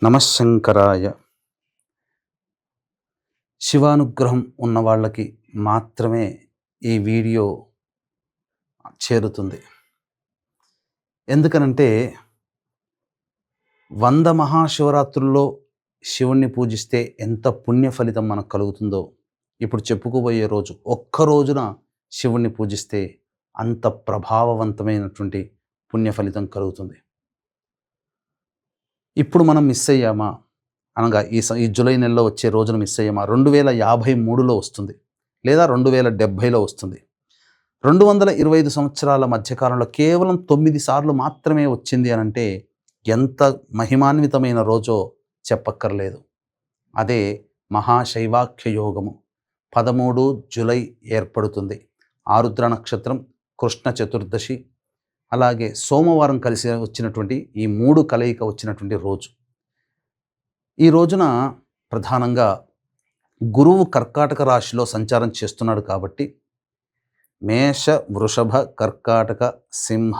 నమశంకరాయ. శివానుగ్రహం ఉన్న వాళ్ళకి మాత్రమే ఈ వీడియో చేరుతుంది. ఎందుకనంటే 100 మహాశివరాత్రుల్లో శివుణ్ణి పూజిస్తే ఎంత పుణ్య ఫలితం మనకు కలుగుతుందో ఇప్పుడు చెప్పుకోబోయే రోజు, ఒక్క రోజున శివుణ్ణి పూజిస్తే అంత ప్రభావవంతమైనటువంటి పుణ్య ఫలితం కలుగుతుంది. ఇప్పుడు మనం మిస్ అయ్యామా అనగా ఈ జూలై నెలలో వచ్చే రోజున మిస్ అయ్యామా 2053లో వస్తుంది, లేదా 2070లో వస్తుంది. 225 సంవత్సరాల మధ్యకాలంలో కేవలం 9 సార్లు మాత్రమే వచ్చింది అనంటే ఎంత మహిమాన్వితమైన రోజో చెప్పక్కర్లేదు. అదే మహాశైవాఖ్య యోగము. 13 జూలై ఏర్పడుతుంది. ఆరుద్ర నక్షత్రం, కృష్ణ చతుర్దశి, అలాగే సోమవారం కలిసి వచ్చినటువంటి ఈ 3 కలయిక వచ్చినటువంటి రోజు. ఈ రోజున ప్రధానంగా గురువు కర్కాటక రాశిలో సంచారం చేస్తున్నాడు కాబట్టి మేష, వృషభ, కర్కాటక, సింహ,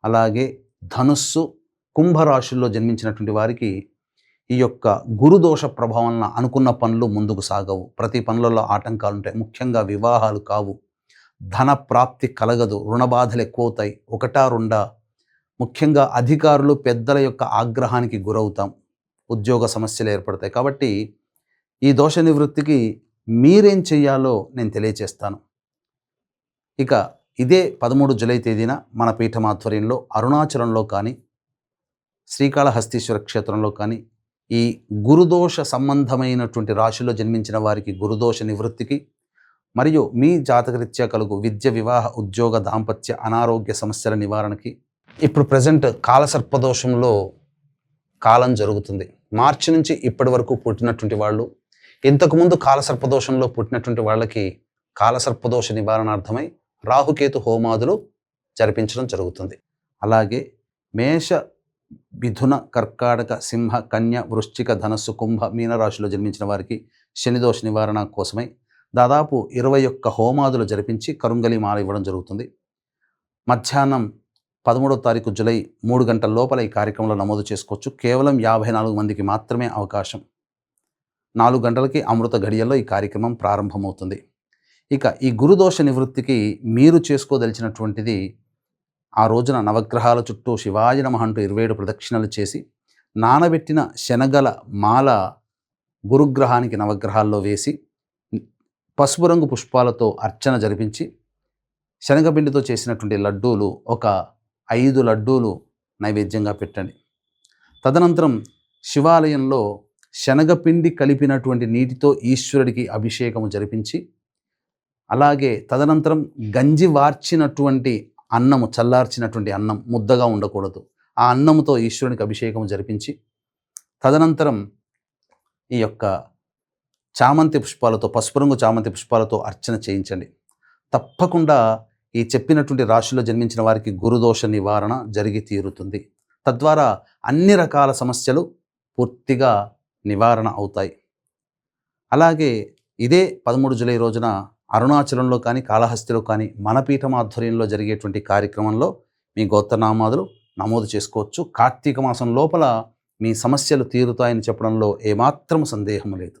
అలాగే ధనుస్సు, కుంభరాశుల్లో జన్మించినటువంటి వారికి ఈ యొక్క గురుదోష ప్రభావం అనుకున్న పనులు ముందుకు సాగవు. ప్రతి పనులలో ఆటంకాలు ఉంటాయి. ముఖ్యంగా వివాహాలు కావు, ధన ప్రాప్తి కలగదు, రుణబాధలు ఎక్కువవుతాయి. ఒకటా రెండా, ముఖ్యంగా అధికారులు పెద్దల యొక్క ఆగ్రహానికి గురవుతాం, ఉద్యోగ సమస్యలు ఏర్పడతాయి. కాబట్టి ఈ దోష నివృత్తికి మీరేం చెయ్యాలో నేను తెలియచేస్తాను. ఇక ఇదే 13 జూలై తేదీన మన పీఠం ఆధ్వర్యంలో అరుణాచలంలో కానీ, శ్రీకాళహస్తీశ్వర క్షేత్రంలో కానీ ఈ గురుదోష సంబంధమైనటువంటి రాశిలో జన్మించిన వారికి గురుదోష నివృత్తికి, మరియు మీ జాతకరీత్యా కలుగు విద్య, వివాహ, ఉద్యోగ, దాంపత్య, అనారోగ్య సమస్యల నివారణకి ఇప్పుడు ప్రజెంట్ కాలసర్పదోషంలో కాలం జరుగుతుంది. మార్చి నుంచి ఇప్పటి వరకు పుట్టినటువంటి వాళ్ళు, ఇంతకుముందు కాలసర్పదోషంలో పుట్టినటువంటి వాళ్ళకి కాలసర్పదోష నివారణార్థమై రాహుకేతు హోమాదులు జరిపించడం జరుగుతుంది. అలాగే మేష, మిథున, కర్కాటక, సింహ, కన్య, వృశ్చిక, ధనస్సు, కుంభ, మీనరాశిలో జన్మించిన వారికి శనిదోష నివారణ కోసమై దాదాపు 21 హోమాదులు జరిపించి కరుంగలి మాల ఇవ్వడం జరుగుతుంది. మధ్యాహ్నం 13వ తారీఖు జూలై 3 గంటల లోపల ఈ కార్యక్రమంలో నమోదు చేసుకోవచ్చు. కేవలం 54 మందికి మాత్రమే అవకాశం. 4 గంటలకి అమృత ఘడియల్లో ఈ కార్యక్రమం ప్రారంభమవుతుంది. ఇక ఈ గురుదోష నివృత్తికి మీరు చేసుకోదలిచినటువంటిది, ఆ రోజున నవగ్రహాల చుట్టూ శివాయ నమః అంటూ 27 ప్రదక్షిణలు చేసి నానబెట్టిన శనగల మాల గురుగ్రహానికి నవగ్రహాల్లో వేసి పసుపు రంగు పుష్పాలతో అర్చన జరిపించి శనగపిండితో చేసినటువంటి లడ్డూలు ఒక 5 లడ్డూలు నైవేద్యంగా పెట్టండి. తదనంతరం శివాలయంలో శనగపిండి కలిపినటువంటి నీటితో ఈశ్వరుడికి అభిషేకము జరిపించి, అలాగే తదనంతరం గంజి వార్చినటువంటి అన్నము, చల్లార్చినటువంటి అన్నం ముద్దగా ఉండకూడదు, ఆ అన్నముతో ఈశ్వరునికి అభిషేకం జరిపించి, తదనంతరం ఈ యొక్క చామంతి పుష్పాలతో, పసుపు రంగు చామంతి పుష్పాలతో అర్చన చేయించండి. తప్పకుండా ఈ చెప్పినటువంటి రాశిలో జన్మించిన వారికి గురుదోష నివారణ జరిగి తీరుతుంది. తద్వారా అన్ని రకాల సమస్యలు పూర్తిగా నివారణ అవుతాయి. అలాగే ఇదే 13 జూలై రోజున అరుణాచలంలో కానీ, కాళహస్తిలో కానీ మన పీఠం ఆధ్వర్యంలో జరిగేటువంటి కార్యక్రమంలో మీ గోత్రనామాదులు నమోదు చేసుకోవచ్చు. కార్తీక మాసం లోపల మీ సమస్యలు తీరుతాయని చెప్పడంలో ఏమాత్రం సందేహం లేదు.